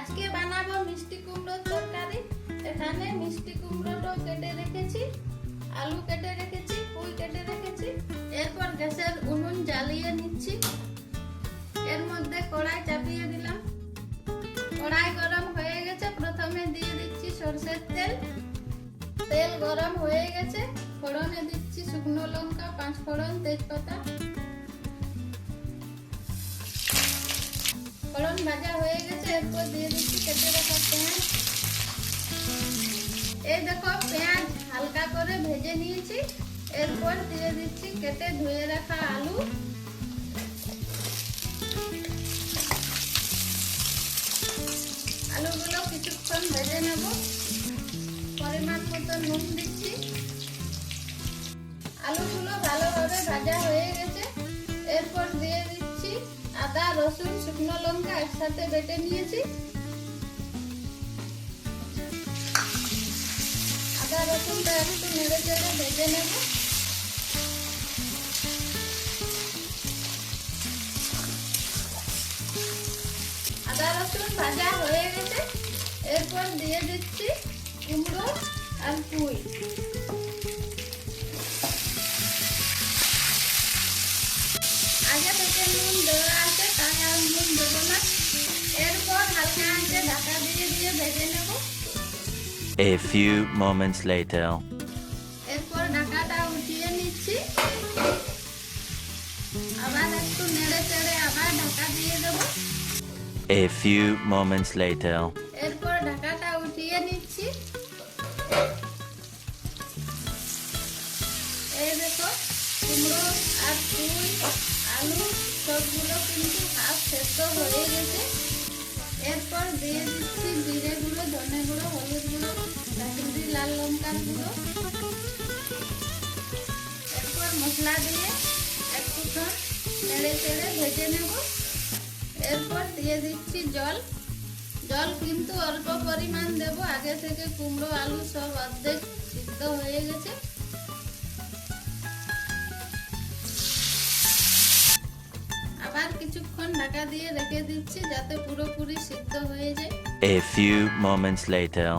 আজকে বানাবো মিষ্টি কুমড়োর তরকারি। এখানে মিষ্টি কুমড়োটা কেটে রেখেছি, আলু কেটে রেখেছি, পুঁই কেটে রেখেছি। এরপর গ্যাসের উনুন জ্বালিয়ে নিচ্ছি। এর মধ্যে কড়াই চাপিয়ে দিলাম। কড়াই গরম হয়ে গেছে, প্রথমে দিয়ে দিচ্ছি সরষের তেল। তেল গরম হয়ে গেছে, ফোড়নে দিচ্ছি শুকনো লঙ্কা, 5 ফোড়ন, তেজপাতা। ফোড়ন ভাজা হয়ে গেছে, এরপর দিয়ে দিচ্ছি কেটে রাখা পেঁয়াজ। এই দেখো পেঁয়াজ হালকা করে ভেজে নিয়েছি। এরপর দিয়ে দিচ্ছি কেটে ধুয়ে রাখা আলু। আলুগুলো কিছুক্ষণ ভেজে নেব। পরিমাণ মতো নুন দিচ্ছি। আলুগুলো ভালোভাবে ভাজা হয়ে গেছে। এরপর দিয়ে দিচ্ছি আদা, রসুন, শুকনো লঙ্কা একসাথে বেটে নিয়েছি। আদা রসুনটা একটু নেড়ে চেড়ে ভেজে নেব। আদা রসুন ভাজা হয়ে গেছে। এরপর দিয়ে দিচ্ছি কুমড়ো আর পুঁই। আগে থেকে নুন দেওয়া আছে, তাই আর নুন দেবো না। এরপর হালকা আঁচে ঢাকা দিয়ে দিয়ে ভেজে নেব। A few moments later. এরপর ঢাকাটা উঠিয়ে নিচ্ছি। আবার একটু নেড়ে চেড়ে আবার ঢাকা দিয়ে দেব। A few moments later. এরপর ঢাকাটা উঠিয়ে নিচ্ছি। এই দেখো কুমড়ো আর পুঁই, আলু সবগুলো কিন্তু হাফ সেদ্ধ হয়ে গেছে। এরপর দিয়ে দিচ্ছি জিরে গুঁড়ো, ধনে গুঁড়ো, হলুদ গুঁড়ো, কাশ্মীরি লাল লঙ্কার গুঁড়ো। এরপর মশলা দিয়ে একটুক্ষণ নেড়ে চেড়ে ভেজে নেব। এরপর দিয়ে দিচ্ছি জল। জল কিন্তু অল্প পরিমাণ দেব, আগে থেকে কুমড়ো আলু সব অর্ধেক সিদ্ধ হয়ে গেছে। আবার কিছুক্ষণ ঢাকা দিয়ে রেখে দিচ্ছি যাতে পুরোপুরি সিদ্ধ হয়ে যায়। A few moments later.